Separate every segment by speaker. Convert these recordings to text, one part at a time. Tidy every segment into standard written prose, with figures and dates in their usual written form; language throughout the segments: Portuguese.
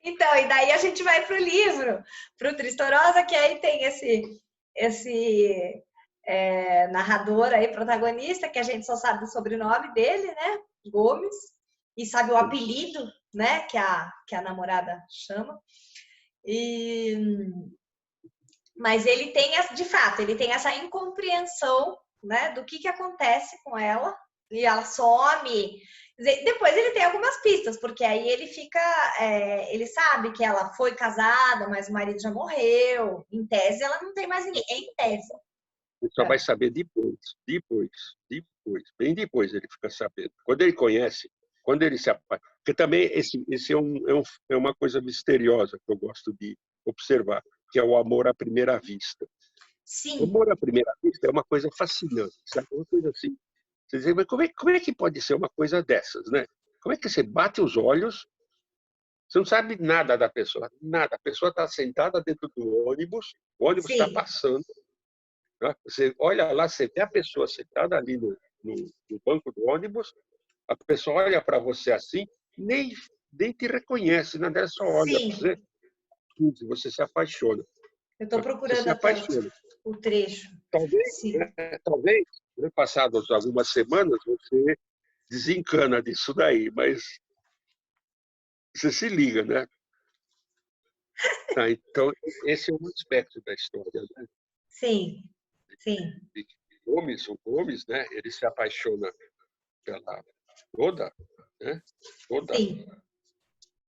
Speaker 1: Então, e daí a gente vai para o livro, para o Tristorosa, que aí tem esse narrador aí, protagonista, que a gente só sabe o sobrenome dele, né? Gomes, e sabe o apelido, né? Que a namorada chama. Mas ele tem, de fato, ele tem essa incompreensão, né? Do que acontece com ela, e ela some. Depois ele tem algumas pistas, porque aí ele fica, ele sabe que ela foi casada, mas o marido já morreu. Em tese, ela não tem mais ninguém. Em tese.
Speaker 2: Ele só vai saber depois, bem depois ele fica sabendo. Quando ele conhece, quando ele se apaixona. Porque também esse é uma coisa misteriosa que eu gosto de observar, que é o amor à primeira vista. O
Speaker 1: Sim.
Speaker 2: amor à primeira vista é uma coisa fascinante, sabe? Uma coisa assim. Você diz, mas como é que pode ser uma coisa dessas, né? Como é que você bate os olhos, você não sabe nada da pessoa, nada. A pessoa está sentada dentro do ônibus, o ônibus está
Speaker 1: Sim.
Speaker 2: passando, né? Você olha lá, você vê a pessoa sentada ali no banco do ônibus, a pessoa olha para você assim, nem te reconhece, nada, ela só olha para
Speaker 1: Sim.
Speaker 2: você, você se apaixona.
Speaker 1: Eu estou
Speaker 2: Você
Speaker 1: procurando
Speaker 2: se
Speaker 1: até
Speaker 2: apaixona.
Speaker 1: o trecho.
Speaker 2: Talvez,
Speaker 1: Sim.
Speaker 2: talvez, né, passadas algumas semanas, você desencana disso daí, mas você se liga, né? Então, esse é um aspecto da história, né?
Speaker 1: Sim. Sim.
Speaker 2: O Gomes, né? Ele se apaixona pela toda, né? Toda
Speaker 1: Sim.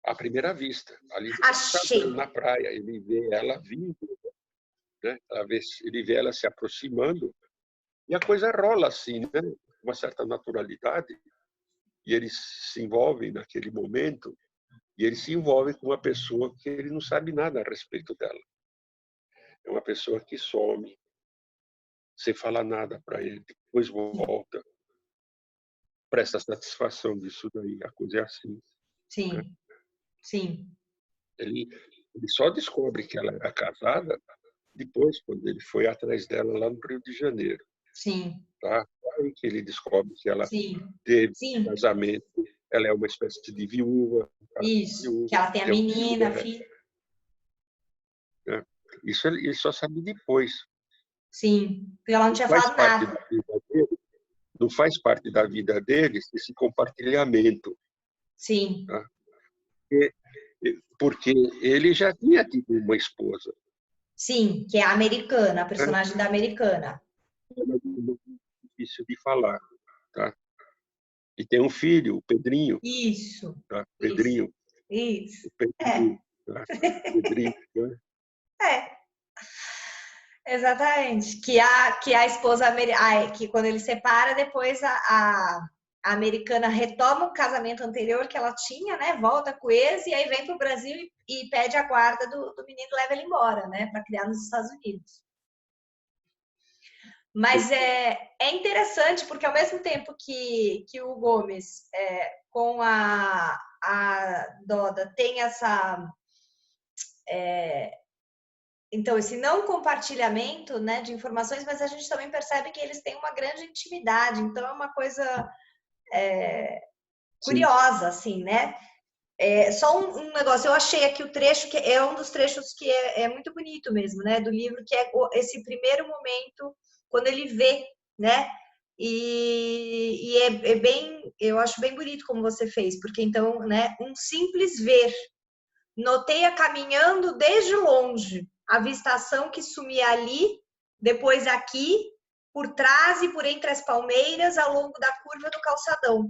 Speaker 2: à primeira vista, ali no calçadão,
Speaker 1: Achei.
Speaker 2: na praia, ele vê ela vindo, né? Ele vê ela se aproximando e a coisa rola assim, né? Uma certa naturalidade e eles se envolvem naquele momento e ele se envolve com uma pessoa que ele não sabe nada a respeito dela. É uma pessoa que some, sem falar nada para ele, depois volta, presta satisfação disso daí, a coisa é assim. Né?
Speaker 1: Sim. Sim.
Speaker 2: Ele, ele só descobre que ela era casada depois, quando ele foi atrás dela lá no Rio de Janeiro.
Speaker 1: Sim.
Speaker 2: Tá? Aí que ele descobre que ela
Speaker 1: Sim.
Speaker 2: teve
Speaker 1: Sim.
Speaker 2: casamento, ela é uma espécie de viúva,
Speaker 1: Isso. Que
Speaker 2: viúva,
Speaker 1: ela tem a
Speaker 2: tem um filho,
Speaker 1: menina, a filha.
Speaker 2: né? Isso ele só sabe depois.
Speaker 1: Sim. Porque ela não
Speaker 2: Não
Speaker 1: tinha
Speaker 2: faz
Speaker 1: falado
Speaker 2: parte da
Speaker 1: nada.
Speaker 2: vida dele, não faz parte da vida deles esse compartilhamento.
Speaker 1: Sim.
Speaker 2: Tá? Porque ele já tinha tido uma esposa.
Speaker 1: Sim, que é a americana, a
Speaker 2: Né?
Speaker 1: personagem da americana.
Speaker 2: É muito difícil de falar. Tá? E tem um filho, o Pedrinho.
Speaker 1: Isso.
Speaker 2: Tá?
Speaker 1: Isso.
Speaker 2: Pedrinho.
Speaker 1: Isso.
Speaker 2: O Pedrinho. Tá? Pedrinho, né?
Speaker 1: É. Exatamente. Que a esposa americana, que quando ele separa, depois a americana retoma o casamento anterior que ela tinha, né? Volta com o ex e aí vem para o Brasil e pede a guarda do menino e leva ele embora, né? Para criar nos Estados Unidos. Mas é interessante porque ao mesmo tempo que o Gomes com a Doda tem essa então, esse não compartilhamento, né, de informações, mas a gente também percebe que eles têm uma grande intimidade, então é uma coisa
Speaker 2: Sim.
Speaker 1: curiosa, assim, né? Só um negócio, eu achei aqui o trecho, que é um dos trechos que é muito bonito mesmo, né, do livro, que é esse primeiro momento, quando ele vê, né, e é bem, eu acho bem bonito como você fez, porque então, né, um simples ver. Notei-a caminhando desde longe, a avistação que sumia ali, depois aqui, por trás e por entre as palmeiras, ao longo da curva do calçadão.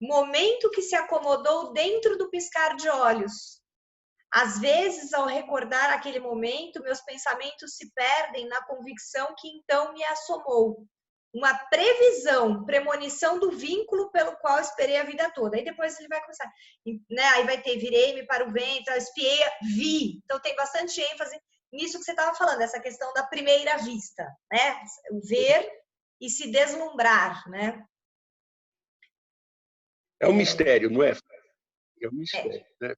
Speaker 1: Momento que se acomodou dentro do piscar de olhos. Às vezes, ao recordar aquele momento, meus pensamentos se perdem na convicção que então me assomou. Uma previsão, premonição do vínculo pelo qual esperei a vida toda. Aí depois ele vai começar, né? Aí vai ter virei-me para o vento, espiei, vi. Então tem bastante ênfase nisso que você estava falando, essa questão da primeira vista, né? O ver e se deslumbrar, né?
Speaker 2: É um mistério, não é? É um
Speaker 1: É,
Speaker 2: mistério, né?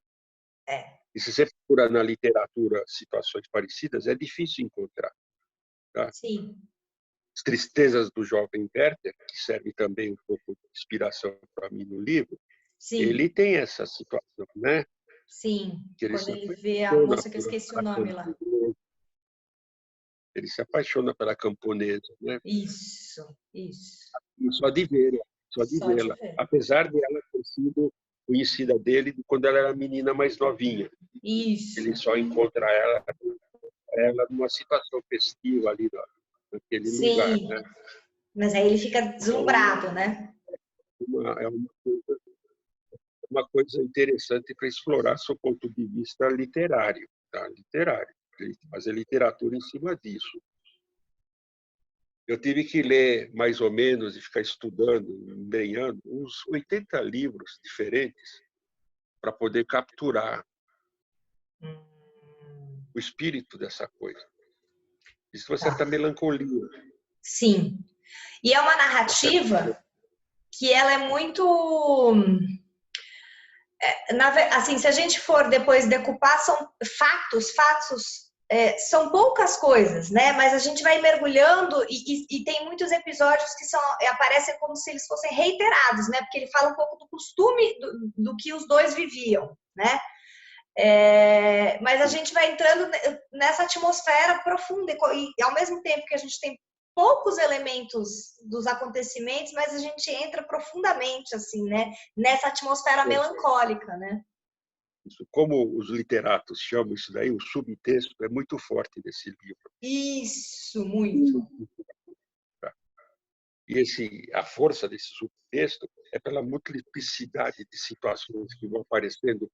Speaker 1: é.
Speaker 2: E se você procurar na literatura situações parecidas, é difícil encontrar. Tá?
Speaker 1: Sim,
Speaker 2: As Tristezas do Jovem Werther, que serve também um pouco de inspiração para mim no livro, ele
Speaker 1: sim,
Speaker 2: tem essa situação, né?
Speaker 1: Sim,
Speaker 2: que ele
Speaker 1: quando
Speaker 2: se
Speaker 1: ele vê a
Speaker 2: apaixona
Speaker 1: moça que eu esqueci o
Speaker 2: pela
Speaker 1: nome lá.
Speaker 2: camponesa. Ele se apaixona pela camponesa, né?
Speaker 1: Isso, isso.
Speaker 2: E só de ver, só de
Speaker 1: Só de
Speaker 2: vê-la.
Speaker 1: ver.
Speaker 2: Apesar de ela ter sido conhecida dele quando ela era menina mais novinha.
Speaker 1: Isso.
Speaker 2: Ele só encontra ela numa situação festiva ali naquele lugar,
Speaker 1: Sim,
Speaker 2: né?
Speaker 1: mas aí ele fica
Speaker 2: Então,
Speaker 1: deslumbrado, né?
Speaker 2: é uma coisa interessante para explorar seu ponto de vista literário, tá? Literário, fazer literatura em cima disso. Eu tive que ler mais ou menos e ficar estudando, embrenhando, uns 80 livros diferentes para poder capturar
Speaker 1: Hum,
Speaker 2: o espírito dessa coisa. Isso é uma
Speaker 1: tá.
Speaker 2: certa melancolia.
Speaker 1: Sim. E é uma
Speaker 2: Uma certa...
Speaker 1: narrativa que ela é muito assim, se a gente for depois decupar, são fatos são poucas coisas, né? Mas a gente vai mergulhando e tem muitos episódios que aparecem como se eles fossem reiterados, né? Porque ele fala um pouco do costume do que os dois viviam, né? Mas a gente vai entrando nessa atmosfera profunda e ao mesmo tempo que a gente tem poucos elementos dos acontecimentos, mas a gente entra profundamente assim, né? Nessa atmosfera melancólica, né?
Speaker 2: Isso, como os literatos chamam isso daí, o subtexto é muito forte nesse livro.
Speaker 1: Isso, muito.
Speaker 2: E a força desse subtexto é pela multiplicidade de situações que vão aparecendo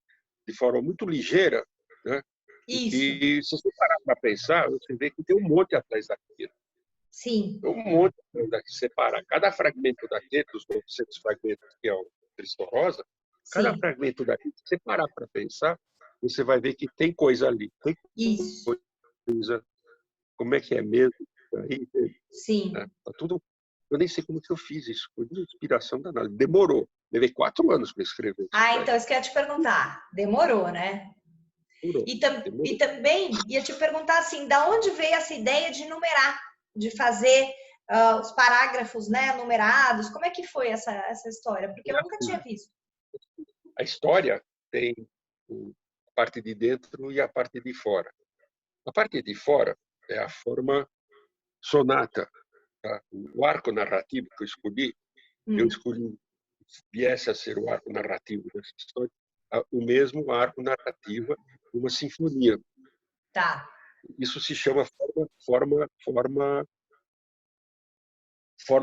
Speaker 2: de forma muito ligeira, né? E
Speaker 1: Isso,
Speaker 2: que, se você parar para pensar, você vê que tem um monte atrás daquilo.
Speaker 1: sim,
Speaker 2: Tem um monte atrás daquilo. Separa cada fragmento daquele, dos 900 fragmentos que é o Cristo Rosa, cada
Speaker 1: sim,
Speaker 2: fragmento daquilo, se você parar para pensar, você vai ver que tem coisa ali, tem
Speaker 1: isso,
Speaker 2: coisa, como é que é mesmo? Aí,
Speaker 1: sim.
Speaker 2: né? Tá tudo. Eu nem sei como que eu fiz isso, foi de inspiração danada. Demorou. Levei 4 anos para escrever isso
Speaker 1: Ah,
Speaker 2: daí.
Speaker 1: então isso que eu ia te perguntar. Demorou, né?
Speaker 2: Demorou.
Speaker 1: E
Speaker 2: Demorou.
Speaker 1: também ia te perguntar assim, da onde veio essa ideia de numerar, de fazer os parágrafos, né, numerados? Como é que foi essa história? Porque
Speaker 2: É
Speaker 1: eu nunca tinha
Speaker 2: assim,
Speaker 1: visto.
Speaker 2: a história tem a parte de dentro e a parte de fora. A parte de fora é a forma sonata, tá? O arco narrativo que eu
Speaker 1: Hum,
Speaker 2: escolhi viesse a ser o arco narrativo dessa história, o mesmo arco narrativo de uma sinfonia.
Speaker 1: tá.
Speaker 2: Isso se chama forma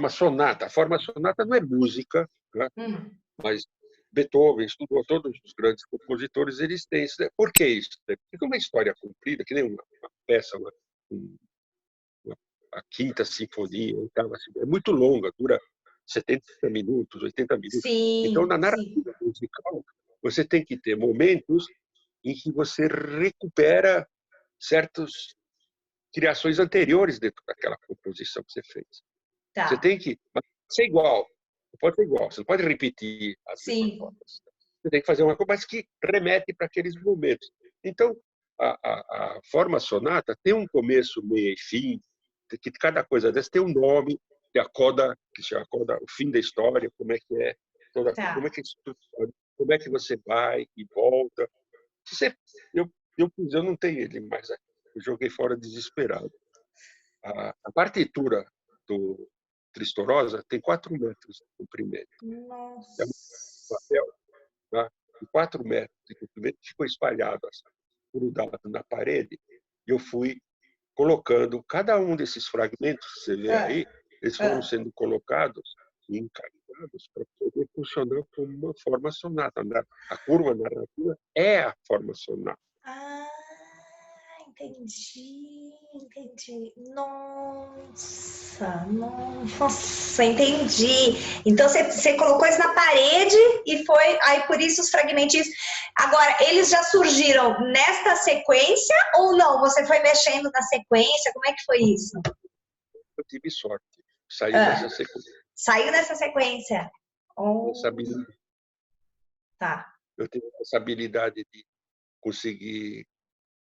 Speaker 2: sonata. A forma sonata não é música, né?
Speaker 1: Hum,
Speaker 2: Mas Beethoven estudou todos os grandes compositores, eles têm isso. Por que isso? Porque uma história comprida, que nem uma peça, a quinta sinfonia, é muito longa, dura 70 minutos, 80 minutos. Então,
Speaker 1: sim,
Speaker 2: na
Speaker 1: sim.
Speaker 2: narrativa musical, você tem que ter momentos em que você recupera certas criações anteriores dentro daquela composição que você fez. Você
Speaker 1: Tá.
Speaker 2: tem que ser igual. Não pode ser igual. Você não pode repetir as mesmas
Speaker 1: Sim,
Speaker 2: notas. Você tem que fazer uma coisa, mas que remete para aqueles momentos. Então, a forma sonata tem um começo, meio e fim, que cada coisa dessa tem um nome, que se chama a coda, o fim da história, como é que é, como é
Speaker 1: tá.
Speaker 2: que é isso tudo, como é que você vai e volta. Você, eu não tenho ele mais aqui. Eu joguei fora desesperado. A partitura do Tristorrosa tem 4 metros de comprimento. É um
Speaker 1: Nossa.
Speaker 2: papel, tá? De 4 metros de comprimento, ficou espalhado, assim, grudado na parede. E eu fui colocando cada um desses fragmentos que você vê
Speaker 1: Ah,
Speaker 2: aí, eles foram
Speaker 1: ah.
Speaker 2: sendo colocados e encaixados para poder funcionar como uma forma sonata. A curva narrativa é a forma sonata.
Speaker 1: Ah, entendi, entendi. Nossa, entendi. Então você colocou isso na parede e foi aí por isso os fragmentinhos. Agora, eles já surgiram nesta sequência ou não? Você foi mexendo na sequência? Como é que foi isso?
Speaker 2: Eu tive sorte. Saiu
Speaker 1: Ah,
Speaker 2: nessa sequência.
Speaker 1: saiu nessa sequência.
Speaker 2: Essa
Speaker 1: Oh,
Speaker 2: habilidade,
Speaker 1: tá.
Speaker 2: eu tenho essa habilidade de conseguir,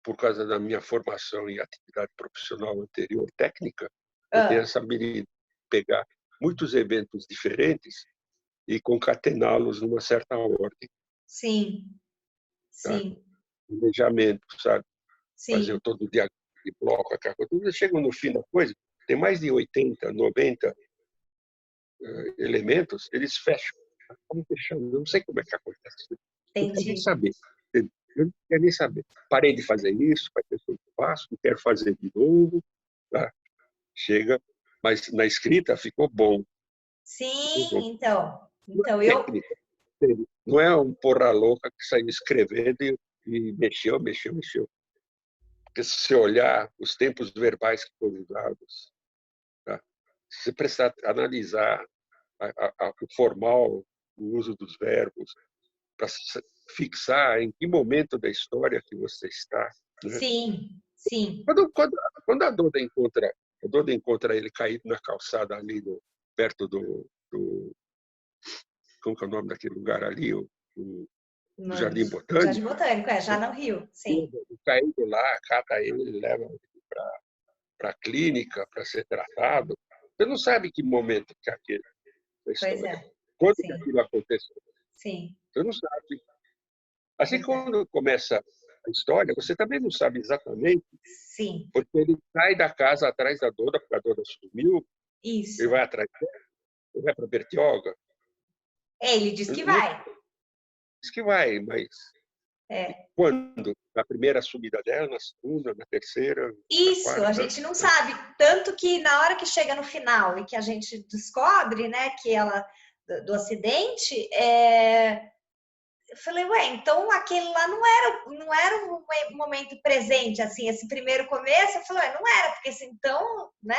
Speaker 2: por causa da minha formação em atividade profissional anterior, técnica, eu tenho
Speaker 1: Ah,
Speaker 2: essa habilidade de pegar muitos eventos diferentes e concatená-los numa certa ordem.
Speaker 1: sim.
Speaker 2: tá?
Speaker 1: sim,
Speaker 2: Planejamento, sabe? Fazer
Speaker 1: sim,
Speaker 2: todo o diagrama de bloco, aquela coisa. Quando chega no fim da coisa, tem mais de 80, 90 elementos, eles fecham. Vamos fechando. Eu não sei como é que acontece. Eu não quero nem
Speaker 1: entendi.
Speaker 2: saber. Eu não quero nem saber. Parei de fazer isso, vai ter que eu faço, não quero fazer de novo. Tá? Chega, mas na escrita ficou bom. Ficou bom.
Speaker 1: Sim,
Speaker 2: Não é
Speaker 1: então
Speaker 2: técnica, entende? Não é um porra louca que saiu escrevendo e mexeu, mexeu, mexeu. Porque se você olhar os tempos verbais que foram usados, tá? Se você prestar, analisar o formal, o uso dos verbos, para fixar em que momento da história que você está, né?
Speaker 1: sim, sim.
Speaker 2: Quando a Doda encontra ele caído na calçada ali perto do como que é o nome daquele lugar ali, o
Speaker 1: No
Speaker 2: Jardim
Speaker 1: Jardim
Speaker 2: Botânico,
Speaker 1: Botânico, já
Speaker 2: né?
Speaker 1: no Rio, sim.
Speaker 2: O caído lá, cata ele, leva para a clínica para ser tratado. Você não sabe que momento que é aquele da
Speaker 1: Pois
Speaker 2: história.
Speaker 1: é,
Speaker 2: Quando que
Speaker 1: sim,
Speaker 2: aquilo aconteceu?
Speaker 1: sim,
Speaker 2: Você não sabe. Assim,
Speaker 1: pois é.
Speaker 2: quando começa a história, você também não sabe exatamente,
Speaker 1: Sim,
Speaker 2: porque ele sai da casa atrás da Doda, porque a Doda sumiu, ele
Speaker 1: isso.
Speaker 2: vai atrás dela, ele vai para Bertioga.
Speaker 1: É, ele diz que
Speaker 2: Não
Speaker 1: vai.
Speaker 2: diz que vai, mas
Speaker 1: É.
Speaker 2: quando? Na primeira subida dela, na segunda, na terceira, na
Speaker 1: Isso, a
Speaker 2: quarta?
Speaker 1: gente não sabe. Tanto que na hora que chega no final e que a gente descobre, né, que ela do acidente, eu falei, ué, então aquele lá não era um momento presente, assim, esse primeiro começo, eu falei, ué, não era, porque assim, então, né,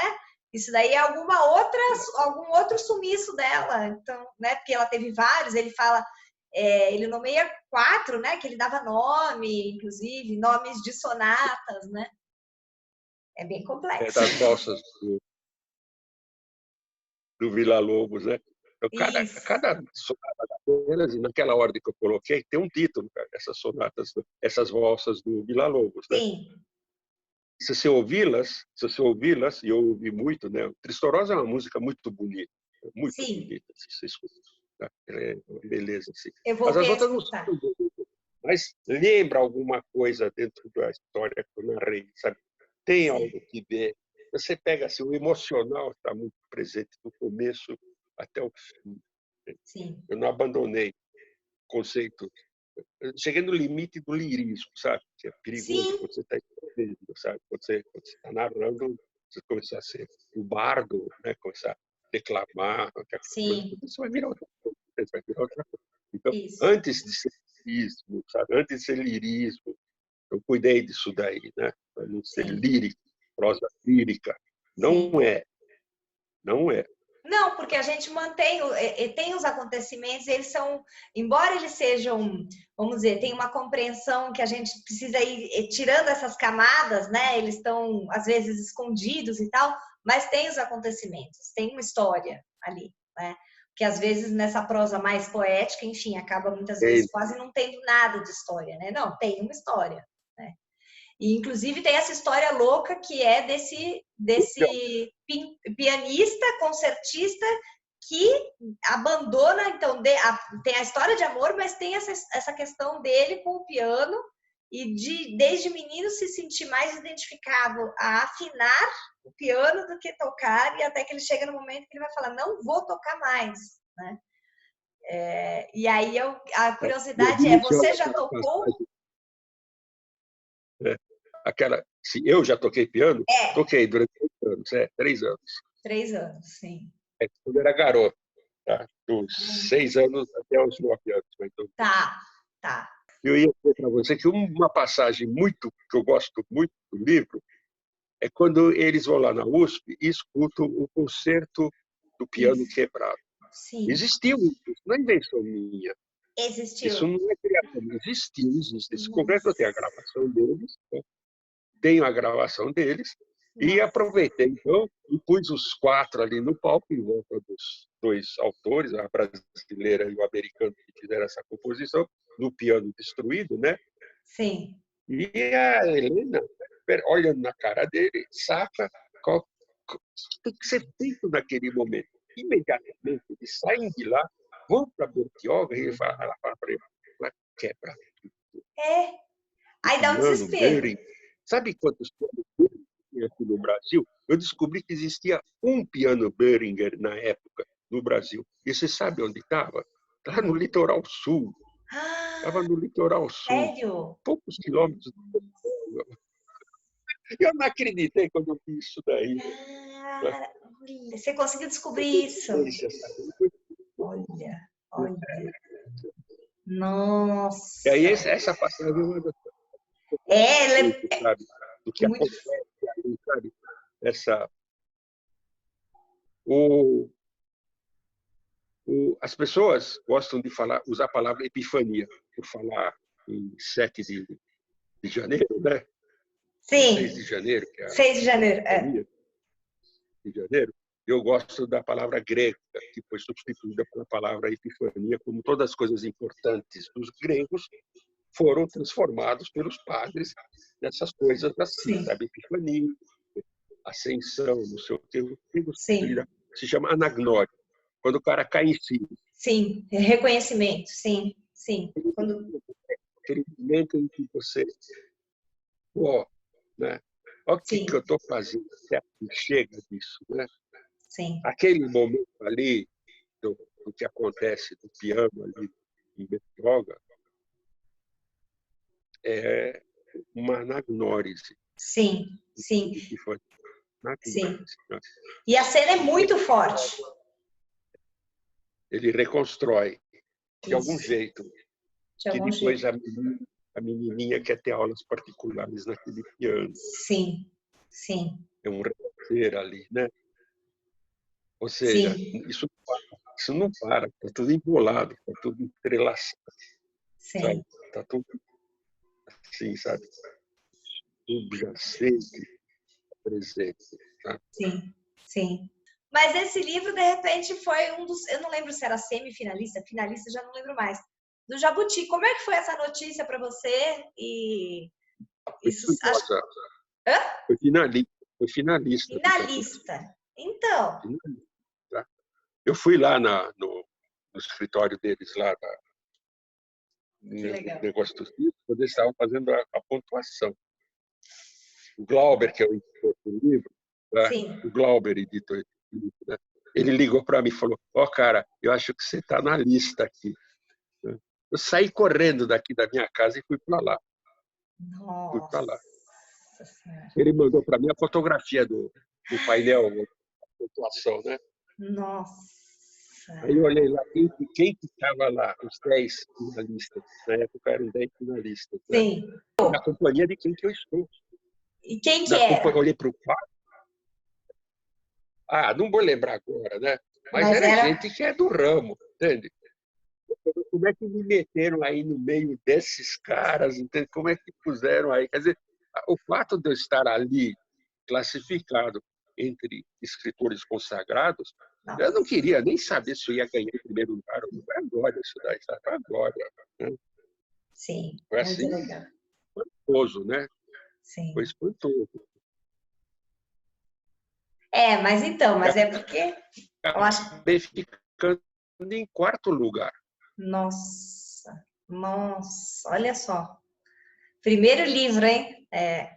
Speaker 1: isso daí é algum outro sumiço dela, então, né, porque ela teve vários, ele fala, ele nomeia 4, né, que ele dava nome, inclusive, nomes de sonatas, né, é bem complexo.
Speaker 2: Das valsas do Villa-Lobos, né? Então,
Speaker 1: Isso,
Speaker 2: cada sonata daquelas, e naquela ordem que eu coloquei, tem um título, cara, essas sonatas, essas valsas do Villa-Lobos, né?
Speaker 1: sim,
Speaker 2: Se você ouvi-las, e eu ouvi muito, né? O Tristorosa é uma música muito
Speaker 1: sim,
Speaker 2: bonita, se você escuta. Tá? É uma beleza, assim.
Speaker 1: eu
Speaker 2: Mas
Speaker 1: voltei
Speaker 2: as
Speaker 1: a
Speaker 2: outras não são
Speaker 1: escutar.
Speaker 2: tão bonitas, mas lembra alguma coisa dentro da história que eu narrei, sabe? Tem
Speaker 1: Sim,
Speaker 2: algo que ver. Você pega assim, o emocional está muito presente do começo até o fim.
Speaker 1: sim,
Speaker 2: Eu não abandonei o conceito. Eu cheguei no limite do lirismo, sabe? Que é perigoso
Speaker 1: sim,
Speaker 2: quando você está escrevendo, sabe? Quando você está narrando, você começar a ser o bardo, né? Começar a declamar, qualquer coisa,
Speaker 1: sim,
Speaker 2: você vai virar outra coisa. Você vai virar outra coisa. Então,
Speaker 1: isso,
Speaker 2: antes de ser lirismo, sabe? Antes de ser lirismo, eu cuidei disso daí, né? Para não ser
Speaker 1: sim.
Speaker 2: lírico, prosa lírica. Não
Speaker 1: Sim.
Speaker 2: é, não é.
Speaker 1: Não, porque a gente mantém, tem os acontecimentos, eles são, embora eles sejam, vamos dizer, tem uma compreensão que a gente precisa ir tirando essas camadas, né? Eles estão, às vezes, escondidos e tal, mas tem os acontecimentos, tem uma história ali, né? Que às vezes nessa prosa mais poética, enfim, acaba muitas vezes
Speaker 2: Tem,
Speaker 1: quase não tendo nada de história, né? Não, tem uma história, né? E, inclusive, tem essa história louca que é desse pianista, concertista, que abandona, então, tem a história de amor, mas tem essa questão dele com o piano e desde menino se sentir mais identificado a afinar o piano do que tocar, e até que ele chega no momento que ele vai falar, não vou tocar mais, né? E aí a
Speaker 2: eu
Speaker 1: curiosidade
Speaker 2: menciono
Speaker 1: você já
Speaker 2: aquela
Speaker 1: tocou?
Speaker 2: passagem, né? Se eu já toquei piano,
Speaker 1: É,
Speaker 2: toquei durante 3 anos, 3 anos.
Speaker 1: 3 anos, sim.
Speaker 2: Quando eu era garoto, tá? Dos 6 anos até os 9 anos. Então,
Speaker 1: Tá, tá.
Speaker 2: eu ia dizer para você que uma passagem que eu gosto muito do livro é quando eles vão lá na USP e escutam o concerto do piano
Speaker 1: Isso.
Speaker 2: quebrado.
Speaker 1: Sim.
Speaker 2: Existiu isso, não é invenção minha. Isso
Speaker 1: Existiu.
Speaker 2: não é criação, existe. Esse concreto eu tenho a
Speaker 1: Nossa.
Speaker 2: gravação deles, né? Tenho a gravação deles, e
Speaker 1: Nossa.
Speaker 2: aproveitei então e pus os 4 ali no palco, em volta dos 2 autores, a brasileira e o americano que fizeram essa composição, no piano destruído, né?
Speaker 1: Sim.
Speaker 2: E a Helena, olhando na cara dele, saca o que tem que ser feito naquele momento. Imediatamente, eles saem de lá, vão para Bertioga e ela fala para ele, ela quebra tudo.
Speaker 1: É. Aí dá um
Speaker 2: Piano
Speaker 1: desespero.
Speaker 2: Behring. Sabe quantos pianos Behring tem aqui no Brasil? Eu descobri que existia um piano Behringer na época no Brasil. E você sabe onde estava? Estava no litoral sul. Estava
Speaker 1: Ah,
Speaker 2: no litoral sul.
Speaker 1: sério?
Speaker 2: Poucos quilômetros. Eu não acreditei quando eu vi isso daí.
Speaker 1: Cara, olha, você conseguiu descobrir isso? Olha, olha.
Speaker 2: E aí,
Speaker 1: Nossa.
Speaker 2: essa passagem é uma das
Speaker 1: É, ela
Speaker 2: coisas, sabe? Do que
Speaker 1: muito.
Speaker 2: acontece ali, sabe? Essa, o, as pessoas gostam de falar, usar a palavra epifania, por falar em 7 de janeiro, né? Ou 6 de
Speaker 1: Sim,
Speaker 2: janeiro, que é a
Speaker 1: 6 de janeiro. É.
Speaker 2: epifania de janeiro. Eu gosto da palavra grega, que foi substituída pela palavra epifania, como todas as coisas importantes dos gregos foram transformados pelos padres nessas coisas assim,
Speaker 1: Sim,
Speaker 2: sabe? Epifania, ascensão, no seu termo,
Speaker 1: sim,
Speaker 2: se chama anagnória, quando o cara cai em si.
Speaker 1: sim. Reconhecimento, sim, sim. Quando...
Speaker 2: Aquele momento em que você, pô, né? Olha o que eu
Speaker 1: Sim,
Speaker 2: estou fazendo, até chega disso, né?
Speaker 1: sim,
Speaker 2: Aquele momento ali, do que acontece do piano ali em Beethoven, é uma anagnórise.
Speaker 1: sim, sim,
Speaker 2: Que foi
Speaker 1: sim.
Speaker 2: anagnórise, né?
Speaker 1: E a cena é muito forte.
Speaker 2: Ele reconstrói de algum
Speaker 1: Isso,
Speaker 2: jeito,
Speaker 1: de
Speaker 2: que
Speaker 1: algum
Speaker 2: depois
Speaker 1: jeito.
Speaker 2: a menininha quer ter aulas particulares naquele piano.
Speaker 1: Sim, sim,
Speaker 2: É um renascer ali, né? Ou seja,
Speaker 1: sim,
Speaker 2: isso não para, está tudo embolado, está tudo entrelaçado, sabe?
Speaker 1: sim,
Speaker 2: Está tudo assim, sabe? Subjacente, presente. Tá?
Speaker 1: sim, sim. Mas esse livro, de repente, foi um dos. Eu não lembro se era semifinalista, finalista, já não lembro mais. Do Jabuti. Como é que foi essa notícia para você? E
Speaker 2: Foi
Speaker 1: isso. Acho,
Speaker 2: curiosa,
Speaker 1: hã?
Speaker 2: foi finalista do Jabuti.
Speaker 1: Finalista. Então,
Speaker 2: Finalista, tá? Eu fui lá no escritório deles, lá
Speaker 1: que
Speaker 2: no
Speaker 1: legal.
Speaker 2: negócio dos livros, quando eles estavam fazendo a pontuação. O Glauber, que é o editor do livro, né?
Speaker 1: Sim.
Speaker 2: O Glauber, editor do livro, né? Ele ligou para mim e falou: Ó, cara, eu acho que você está na lista aqui. Né? Eu saí correndo daqui da minha casa e fui para lá. Fui para lá.
Speaker 1: Nossa Senhora.
Speaker 2: Ele mandou para mim a fotografia do painel de pontuação, né?
Speaker 1: Nossa.
Speaker 2: Aí eu olhei lá, quem que estava lá? Os 10 finalistas. Na época eram 10 finalistas, né?
Speaker 1: Sim.
Speaker 2: E na companhia de quem que eu estou.
Speaker 1: E quem que era?
Speaker 2: Olhei para o quadro. Ah, não vou lembrar agora, né? Mas
Speaker 1: Mas
Speaker 2: era
Speaker 1: era.
Speaker 2: gente que é do ramo, entende? Como é que me meteram aí no meio desses caras, entende? Como é que puseram aí? Quer dizer, o fato de eu estar ali classificado entre escritores consagrados, eu não
Speaker 1: Nossa.
Speaker 2: queria nem saber se eu ia ganhar em primeiro lugar. Foi agora isso daí, sabe? Foi agora. Né?
Speaker 1: Sim,
Speaker 2: Foi
Speaker 1: muito
Speaker 2: assim,
Speaker 1: legal.
Speaker 2: espantoso, né? Foi
Speaker 1: Sim.
Speaker 2: espantoso.
Speaker 1: É, mas então,
Speaker 2: E
Speaker 1: mas é porque eu acho.
Speaker 2: acabei ficando em quarto lugar.
Speaker 1: Nossa, nossa, olha só. Primeiro livro, hein? É.